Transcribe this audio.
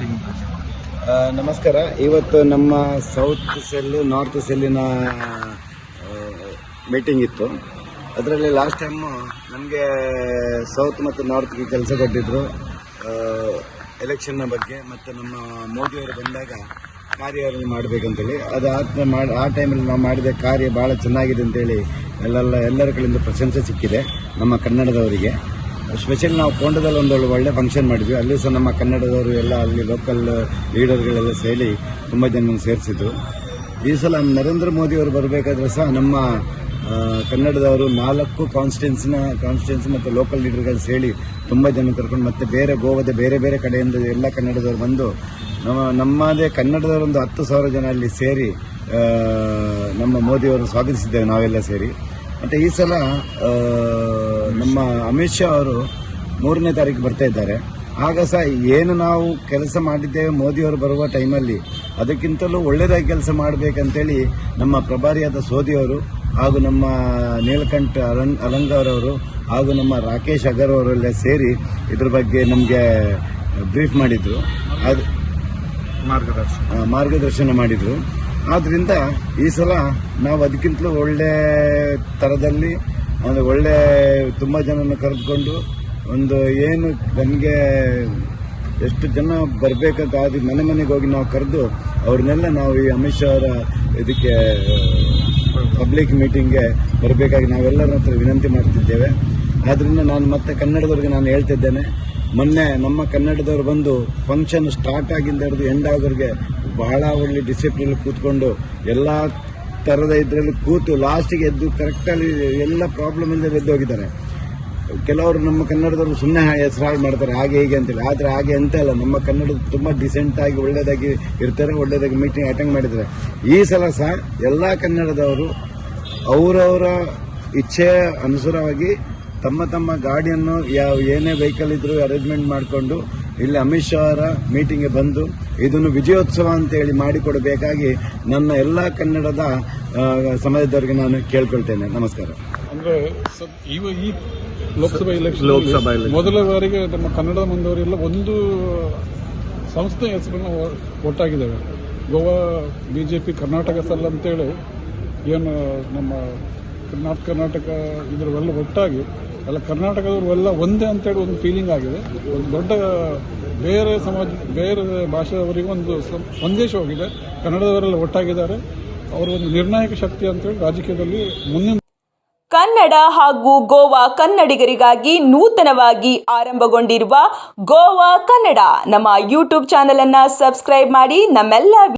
Meeting? ನಮಸ್ಕಾರ. ಇವತ್ತು ನಮ್ಮ ಸೌತ್ ಸೆಲ್ ನಾರ್ತ್ ಸೆಲ್ಲಿನ ಮೀಟಿಂಗ್ ಇತ್ತು. ಅದರಲ್ಲಿ ಲಾಸ್ಟ್ ಟೈಮು ನಮಗೆ ಸೌತ್ ಮತ್ತು ನಾರ್ತ್ಗೆ ಕೆಲಸ ಕೊಟ್ಟಿದ್ದರು ಎಲೆಕ್ಷನ್ನ ಬಗ್ಗೆ, ಮತ್ತು ನಮ್ಮ ಮೋದಿಯವರು ಬಂದಾಗ ಕಾರ್ಯವನ್ನು ಮಾಡಬೇಕಂತೇಳಿ. ಆ ಟೈಮಲ್ಲಿ ನಾವು ಮಾಡಿದ ಕಾರ್ಯ ಭಾಳ ಚೆನ್ನಾಗಿದೆ ಅಂತೇಳಿ ಎಲ್ಲರ ಕಡೆಯಿಂದ ಪ್ರಶಂಸೆ ಸಿಕ್ಕಿದೆ ನಮ್ಮ ಕನ್ನಡದವರಿಗೆ. ಸ್ಪೆಷಲಿ ನಾವು ಕೊಂಡದಲ್ಲಿ ಒಂದು ಒಳ್ಳೆ ಫಂಕ್ಷನ್ ಮಾಡಿದ್ವಿ. ಅಲ್ಲಿ ಸಹ ನಮ್ಮ ಕನ್ನಡದವರು ಎಲ್ಲ ಅಲ್ಲಿ ಲೋಕಲ್ ಲೀಡರ್ಗಳೆಲ್ಲ ಸೇರಿ ತುಂಬ ಜನ ಸೇರಿಸಿದ್ರು. ಈ ಸಲ ನರೇಂದ್ರ ಮೋದಿಯವರು ಬರಬೇಕಾದ್ರೆ ಸಹ ನಮ್ಮ ಕನ್ನಡದವರು 4 ಕಾನ್ಸ್ಟಿಟ್ಯೂನ್ಸಿ ಮತ್ತು ಲೋಕಲ್ ಲೀಡರ್ಗಳು ಸೇರಿ ತುಂಬ ಜನ ಕರ್ಕೊಂಡು, ಮತ್ತು ಗೋವಾದ ಬೇರೆ ಕಡೆಯಿಂದ ಎಲ್ಲ ಕನ್ನಡದವರು ಬಂದು ನಮ್ಮದೇ ಕನ್ನಡದವರೊಂದು 10,000 ಜನ ಅಲ್ಲಿ ಸೇರಿ ನಮ್ಮ ಮೋದಿಯವರು ಸ್ವಾಗತಿಸಿದ್ದೇವೆ ನಾವೆಲ್ಲ ಸೇರಿ. ಮತ್ತು ಈ ಸಲ ನಮ್ಮ ಅಮಿತ್ ಶಾ ಅವರು 3ನೇ ತಾರೀಕು ಬರ್ತಾ ಇದ್ದಾರೆ. ಆಗ ಸಹ ಏನು ನಾವು ಕೆಲಸ ಮಾಡಿದ್ದೇವೆ ಮೋದಿಯವರು ಬರುವ ಟೈಮಲ್ಲಿ ಅದಕ್ಕಿಂತಲೂ ಒಳ್ಳೆಯದಾಗಿ ಕೆಲಸ ಮಾಡಬೇಕಂತೇಳಿ ನಮ್ಮ ಪ್ರಭಾರಿಯಾದ ಸೋದಿಯವರು ಹಾಗೂ ನಮ್ಮ ನೀಲಕಂಠ ಅಲಂಗಾರವರು ಹಾಗೂ ನಮ್ಮ ರಾಕೇಶ್ ಅಗರ್ ಅವರೆಲ್ಲ ಸೇರಿ ಇದ್ರ ಬಗ್ಗೆ ನಮಗೆ ಬ್ರೀಫ್ ಮಾಡಿದರು, ಅದು ಮಾರ್ಗದರ್ಶನ ಮಾಡಿದರು. ಆದ್ದರಿಂದ ಈ ಸಲ ನಾವು ಅದಕ್ಕಿಂತಲೂ ಒಳ್ಳೆ ಥರದಲ್ಲಿ ಒಳ್ಳೆ ತುಂಬ ಜನನ ಕರೆದುಕೊಂಡು ಒಂದು ಏನು ನಮಗೆ ಎಷ್ಟು ಜನ ಬರಬೇಕಂತ ಅದು ಮನೆಗೆ ಹೋಗಿ ನಾವು ಕರೆದು ಅವ್ರನ್ನೆಲ್ಲ ನಾವು ಈ ಅಮಿತ್ ಶಾ ಅವರ ಇದಕ್ಕೆ ಪಬ್ಲಿಕ್ ಮೀಟಿಂಗ್ಗೆ ಬರಬೇಕಾಗಿ ನಾವೆಲ್ಲರ ಹತ್ರ ವಿನಂತಿ ಮಾಡ್ತಿದ್ದೇವೆ. ಆದ್ದರಿಂದ ನಾನು ಮತ್ತೆ ಕನ್ನಡದವ್ರಿಗೆ ನಾನು ಹೇಳ್ತಿದ್ದೇನೆ, ಮೊನ್ನೆ ನಮ್ಮ ಕನ್ನಡದವರು ಬಂದು ಫಂಕ್ಷನ್ ಸ್ಟಾರ್ಟ್ ಆಗಿಂದ ಹಿಡಿದು ಎಂಡ್ ಆಗೋರಿಗೆ ಬಹಳ ಒಳ್ಳೆ ಡಿಸಿಪ್ಲಿನ್ ಕೂತ್ಕೊಂಡು ಎಲ್ಲ ಥರದ ಇದರಲ್ಲಿ ಕೂತು ಲಾಸ್ಟಿಗೆ ಎದ್ದು ಕರೆಕ್ಟಾಗಿ ಎಲ್ಲ ಪ್ರಾಬ್ಲಮ್ ಇಲ್ಲದೆ ಎದ್ದು ಹೋಗಿದ್ದಾರೆ. ಕೆಲವರು ನಮ್ಮ ಕನ್ನಡದವರು ಸುಮ್ಮನೆ ಹೆಸರು ಮಾಡ್ತಾರೆ ಹಾಗೆ ಹೀಗೆ ಅಂತೇಳಿ, ಆದರೆ ಹಾಗೆ ಎಂತ ಇಲ್ಲ. ನಮ್ಮ ಕನ್ನಡ ತುಂಬ ಡಿಸೆಂಟಾಗಿ ಒಳ್ಳೆಯದಾಗಿ ಇರ್ತಾರೆ, ಒಳ್ಳೆಯದಾಗಿ ಮೀಟಿಂಗ್ ಅಟೆಂಡ್ ಮಾಡಿದ್ದಾರೆ. ಈ ಸಲ ಸಹ ಎಲ್ಲ ಕನ್ನಡದವರು ಅವರವರ ಇಚ್ಛೆಯ ಅನುಸಾರವಾಗಿ ತಮ್ಮ ಗಾಡಿಯನ್ನು ಏನೇ ವೆಹಿಕಲ್ ಇದ್ರೂ ಅರೇಂಜ್ಮೆಂಟ್ ಮಾಡಿಕೊಂಡು ಇಲ್ಲಿ ಅಮಿತ್ ಶಾ ಅವರ ಮೀಟಿಂಗ್ಗೆ ಬಂದು ಇದನ್ನು ವಿಜಯೋತ್ಸವ ಅಂತೇಳಿ ಮಾಡಿಕೊಡಬೇಕಾಗಿ ನನ್ನ ಎಲ್ಲ ಕನ್ನಡದ ಸಮಾಜದವರಿಗೆ ನಾನು ಕೇಳ್ಕೊಳ್ತೇನೆ. ನಮಸ್ಕಾರ. ಅಂದರೆ ಈ ಲೋಕಸಭಾ ಎಲೆಕ್ಷನ್ ಮೊದಲ ಬಾರಿಗೆ ನಮ್ಮ ಕನ್ನಡದ ಮುಂದವರೆಲ್ಲ ಒಂದು ಸಂಸ್ಥೆ ಹೆಸರನ್ನು ಒಟ್ಟಾಗಿದ್ದಾವೆ. ಗೋವಾ ಬಿಜೆಪಿ ಕರ್ನಾಟಕ ಸೆಲ್ ಅಂತೇಳಿ ಏನು ನಮ್ಮ ನಾರ್ತ್ ಕರ್ನಾಟಕ ಇದರವೆಲ್ಲ ಒಟ್ಟಾಗಿ ಎಲ್ಲ ಕರ್ನಾಟಕದವರೆಲ್ಲ ಒಂದೇ ಅಂತೇಳಿ ಒಂದು ಫೀಲಿಂಗ್ ಆಗಿದೆ. ಒಂದು ದೊಡ್ಡ ಬೇರೆ ಭಾಷೆಯವರಿಗೂ ಒಂದು ಸಂದೇಶವಾಗಿದೆ. ಕನ್ನಡದವರೆಲ್ಲ ಒಟ್ಟಾಗಿದ್ದಾರೆ. ಅವರು ಒಂದು ನಿರ್ಣಾಯಕ ಶಕ್ತಿ ಅಂತೇಳಿ ರಾಜಕೀಯದಲ್ಲಿ ಮುಂದಿನ ಕನ್ನಡ ಹಾಗೂ ಗೋವಾ ಕನ್ನಡಿಗರಿಗಾಗಿ ನೂತನವಾಗಿ ಆರಂಭಗೊಂಡಿರುವ ಗೋವಾ ಕನ್ನಡ ನಮ್ಮ ಯೂಟ್ಯೂಬ್ ಚಾನೆಲ್ ಅನ್ನು ಸಬ್ಸ್ಕ್ರೈಬ್ ಮಾಡಿ. ನಮ್ಮೆಲ್ಲ